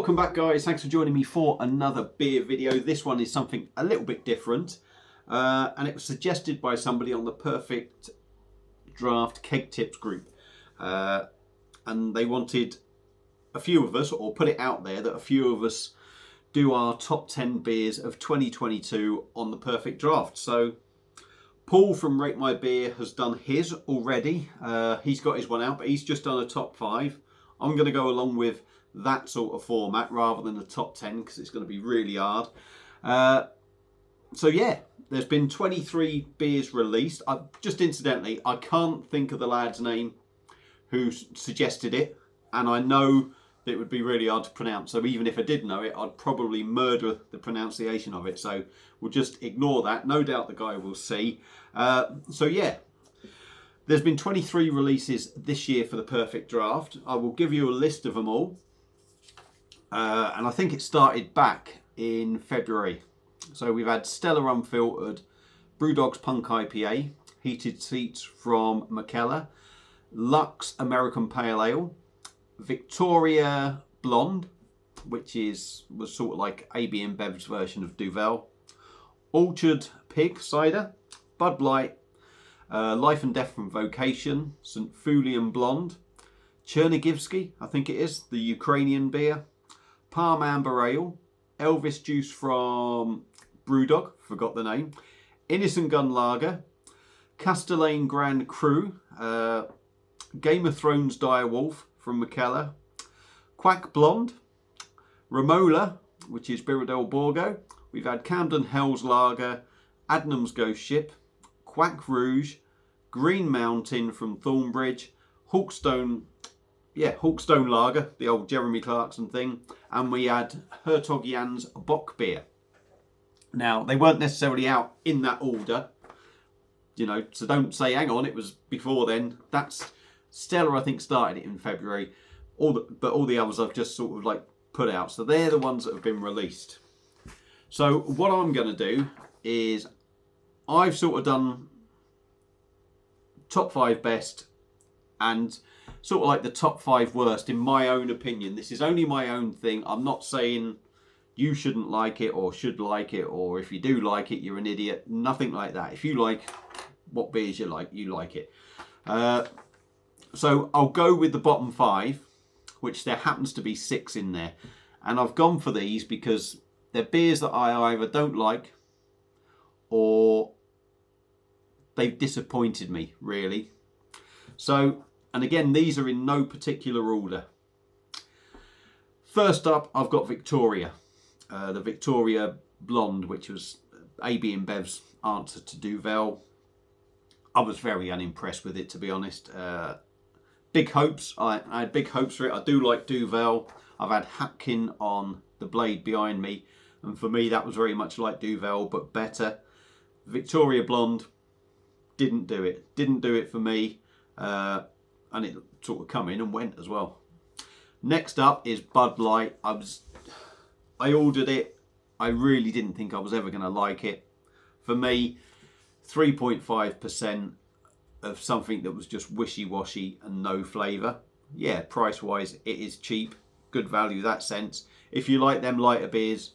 Welcome back, guys. Thanks for joining me for another beer video. This one is something a little bit different, and it was suggested by somebody on the Perfect Draft Keg Tips group, and they wanted a few of us, or put it out there that a few of us do our top 10 beers of 2022 on the Perfect Draft. So Paul from Rate My Beer has done his already. He's got his one out, but he's just done a top 5. I'm going to go along with that sort of format rather than the top 10 because it's going to be really hard. So yeah, there's been 23 beers released. Just incidentally, I can't think of the lad's name who suggested it, and I know that it would be really hard to pronounce. So even if I did know it, I'd probably murder the pronunciation of it. So we'll just ignore that. No doubt the guy will see. So yeah. There's been 23 releases this year for the Perfect Draft. I will give you a list of them all. And I think it started back in February. So we've had Stellar Unfiltered, Brewdog's Punk IPA, Heated Seats from McKellar, Lux American Pale Ale, Victoria Blonde, which was sort of like AB InBev's version of Duvel, Orchard Pig Cider, Bud Light, Life and Death from Vocation, St. Fulian Blonde, Chernigivsky, I think it is, the Ukrainian beer, Palm Amber Ale, Elvis Juice from Brewdog, forgot the name, Innocent Gun Lager, Castellane Grand Cru, Game of Thrones Direwolf from McKellar, Quack Blonde, Romola, which is Birra del Borgo. We've had Camden Hell's Lager, Adnams Ghost Ship, Quack Rouge, Green Mountain from Thornbridge, Hawkstone Lager, the old Jeremy Clarkson thing, and we had Hertog Jan's Bock beer. Now, they weren't necessarily out in that order, you know, so don't say, hang on, it was before then. That's Stella, I think, started it in February, but all the others I've just sort of like put out. So they're the ones that have been released. So what I'm going to do is I've sort of done top 5 best and sort of like the top 5 worst in my own opinion. This is only my own thing. I'm not saying you shouldn't like it or should like it, or if you do like it, you're an idiot. Nothing like that. If you like what beers you like it. So I'll go with the bottom 5, which there happens to be 6 in there. And I've gone for these because they're beers that I either don't like or they've disappointed me, really. So, and again, these are in no particular order. First up, I've got Victoria. The Victoria Blonde, which was AB InBev's answer to Duvel. I was very unimpressed with it, to be honest. Big hopes. I had big hopes for it. I do like Duvel. I've had Hapkin on the blade behind me, and for me, that was very much like Duvel, but better. Victoria Blonde didn't do it. Didn't do it for me, and it sort of come in and went as well. Next up is Bud Light. I ordered it. I really didn't think I was ever going to like it. For me, 3.5% of something that was just wishy-washy and no flavour. Yeah, price-wise, it is cheap. Good value, that sense. If you like them lighter beers,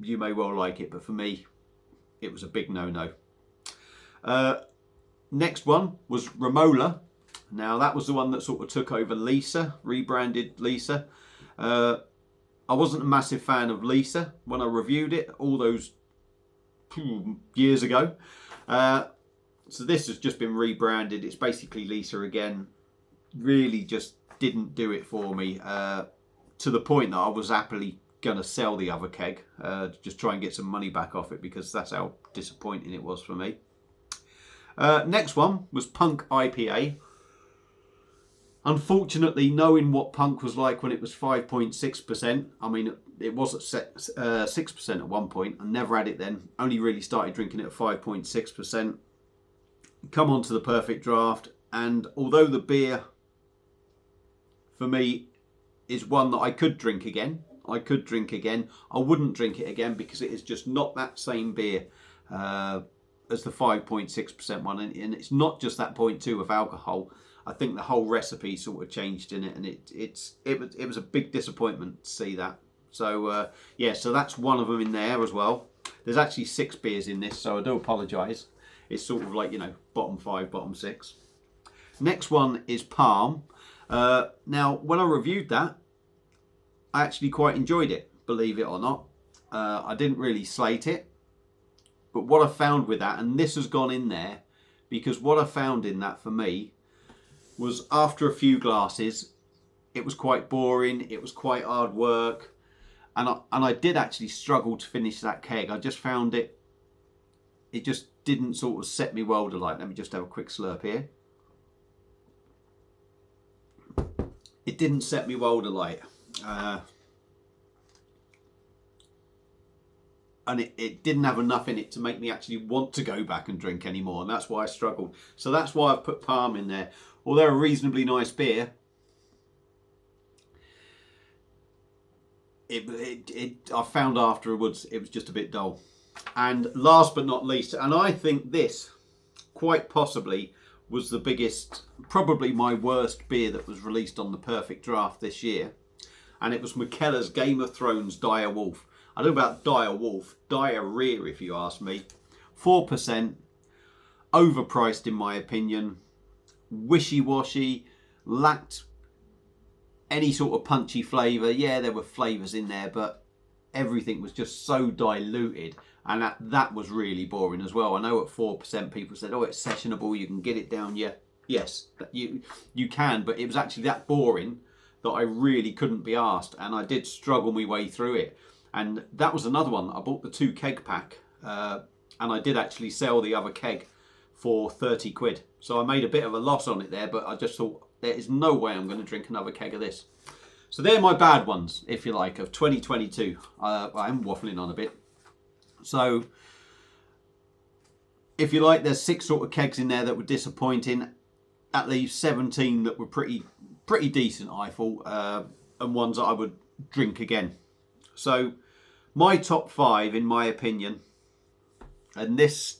you may well like it, but for me, it was a big no-no. Next one was Romola. Now, that was the one that sort of took over Lisa, rebranded Lisa. I wasn't a massive fan of Lisa when I reviewed it all those years ago. So this has just been rebranded. It's basically Lisa again. Really just didn't do it for me, to the point that I was happily going to sell the other keg, just try and get some money back off it, because that's how disappointing it was for me. Next one was Punk IPA. Unfortunately, knowing what Punk was like when it was 5.6%, I mean, it was at 6% at one point. I never had it then. Only really started drinking it at 5.6%. Come on to the Perfect Draft, and although the beer, for me, is one that I could drink again. I wouldn't drink it again because it is just not that same beer as the 5.6% one, and it's not just that 0.2 of alcohol. I think the whole recipe sort of changed in it, and it was a big disappointment to see that. So yeah, so that's one of them in there as well. There's actually 6 beers in this, so I do apologise. It's sort of like, you know, bottom 5, bottom 6. Next one is Palm. Now, when I reviewed that, I actually quite enjoyed it, believe it or not. I didn't really slate it. But what I found with that, and this has gone in there, because what I found in that for me was after a few glasses, it was quite boring, it was quite hard work, and I did actually struggle to finish that keg. I just found it just didn't sort of set me well to like. Let me just have a quick slurp here. It didn't set me well to like. And it didn't have enough in it to make me actually want to go back and drink anymore, and that's why I struggled. So that's why I've put Palm in there. Although a reasonably nice beer, I found afterwards it was just a bit dull. And last but not least, and I think this quite possibly was the biggest, probably my worst beer that was released on the Perfect Draft this year, and it was Michela's Game of Thrones Dire Wolf. I don't know about Dire Wolf, diarrhea if you ask me. 4%, overpriced in my opinion, wishy-washy, lacked any sort of punchy flavour. Yeah, there were flavours in there, but everything was just so diluted, and that was really boring as well. I know at 4% people said, oh, it's sessionable, you can get it down. Yeah, yes, you can, but it was actually that boring that I really couldn't be arsed, and I did struggle my way through it. And that was another one. I bought the 2 keg pack, and I did actually sell the other keg for 30 quid. So I made a bit of a loss on it there, but I just thought there is no way I'm going to drink another keg of this. So they're my bad ones, if you like, of 2022. I'm waffling on a bit. So if you like, there's 6 sort of kegs in there that were disappointing. That leaves 17 that were pretty decent, I thought, and ones that I would drink again. So my top 5, in my opinion, and this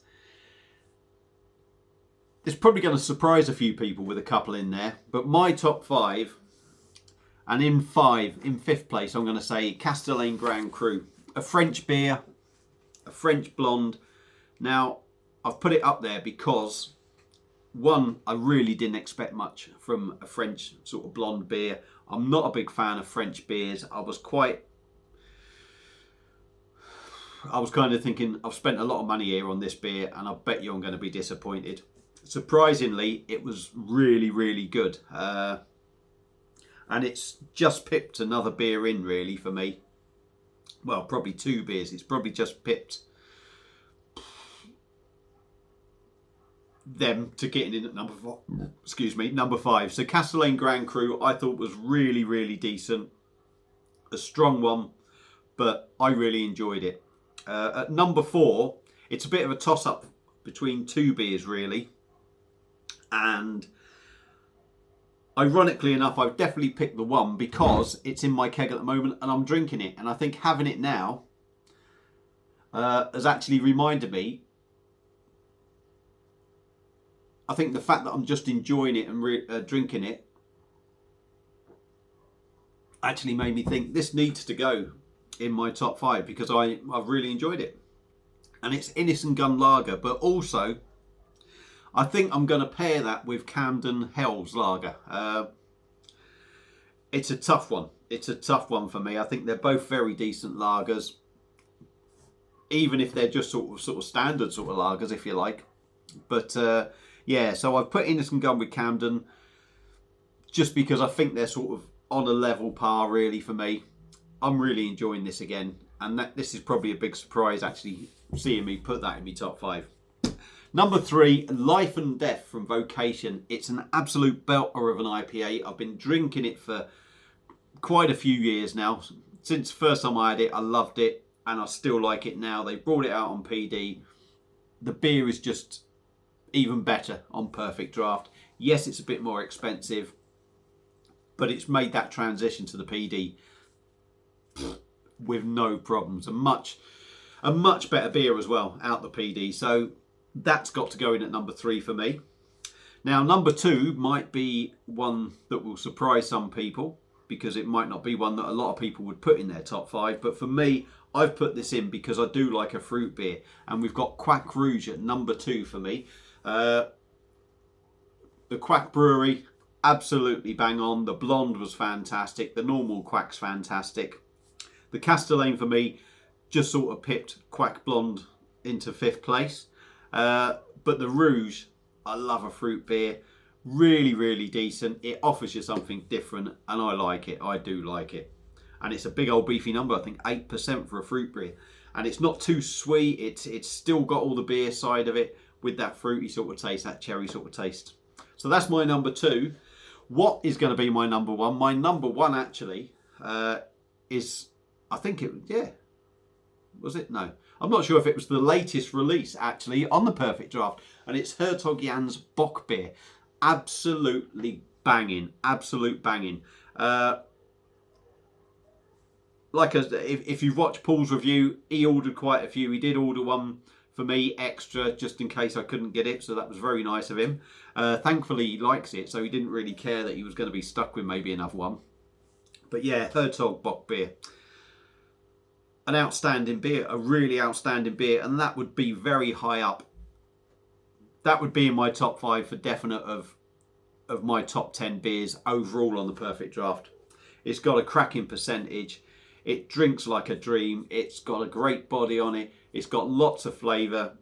is probably going to surprise a few people with a couple in there, but my top 5, and in 5th place, I'm going to say Castellane Grand Cru, a French beer, a French blonde. Now, I've put it up there because, one, I really didn't expect much from a French sort of blonde beer. I'm not a big fan of French beers. I was kind of thinking, I've spent a lot of money here on this beer, and I bet you I'm going to be disappointed. Surprisingly, it was really, really good. And it's just pipped another beer in, really, for me. Well, probably 2 beers. It's probably just pipped them to getting in at number 4. Excuse me, number 5. So Castellane Grand Cru, I thought was really, really decent. A strong one, but I really enjoyed it. At number 4, it's a bit of a toss-up between 2 beers, really. And ironically enough, I've definitely picked the one because it's in my keg at the moment and I'm drinking it. And I think having it now has actually reminded me. I think the fact that I'm just enjoying it and drinking it actually made me think this needs to go in my top 5 because I've really enjoyed it. And it's Innocent Gun Lager, but also I think I'm going to pair that with Camden Hells Lager. It's a tough one. It's a tough one for me. I think they're both very decent lagers, even if they're just sort of standard sort of lagers, if you like. But yeah, so I've put Innocent Gun with Camden just because I think they're sort of on a level par, really, for me. I'm really enjoying this again, and this is probably a big surprise, actually, seeing me put that in my top 5. Number 3, Life and Death from Vocation. It's an absolute belter of an IPA. I've been drinking it for quite a few years now. Since the first time I had it, I loved it, and I still like it now. They brought it out on PD. The beer is just even better on Perfect Draft. Yes, it's a bit more expensive, but it's made that transition to the PD with no problems. A much better beer as well out the PD. So that's got to go in at number 3 for me. Now, number 2 might be one that will surprise some people. because it might not be one that a lot of people would put in their top 5. But for me, I've put this in because I do like a fruit beer. And we've got Quack Rouge at number 2 for me. The Quack Brewery, absolutely bang on. The blonde was fantastic. The normal Quack's fantastic. The Castellane for me just sort of pipped Quack Blonde into 5th place. But the Rouge, I love a fruit beer. Really, really decent. It offers you something different, and I like it. I do like it. And it's a big old beefy number. I think 8% for a fruit beer. And it's not too sweet. It's still got all the beer side of it with that fruity sort of taste, that cherry sort of taste. So that's my number 2. What is going to be my number 1? My number 1 actually is, I think it, yeah. Was it? No. I'm not sure if it was the latest release actually on the Perfect Draft. And it's Hertog Jan's Bock beer. Absolutely banging. Absolute banging. If you've watched Paul's review, he ordered quite a few. He did order one for me extra just in case I couldn't get it, so that was very nice of him. Thankfully he likes it, so he didn't really care that he was going to be stuck with maybe another one. But yeah, Hertog Bock beer, an outstanding beer, a really outstanding beer, and that would be very high up. That would be in my top 5 for definite of my top 10 beers overall on the Perfect Draft. It's got a cracking percentage. It drinks like a dream. It's got a great body on it. It's got lots of flavour.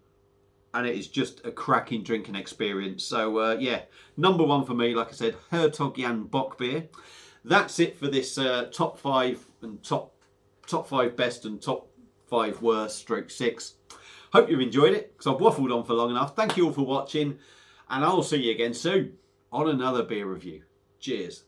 And it is just a cracking drinking experience. So, yeah, number 1 for me, like I said, Hertog Jan Bock beer. That's it for this top 5 and top 5 best and top 5 worst /6. Hope you've enjoyed it, because I've waffled on for long enough. Thank you all for watching. And I'll see you again soon on another beer review. Cheers.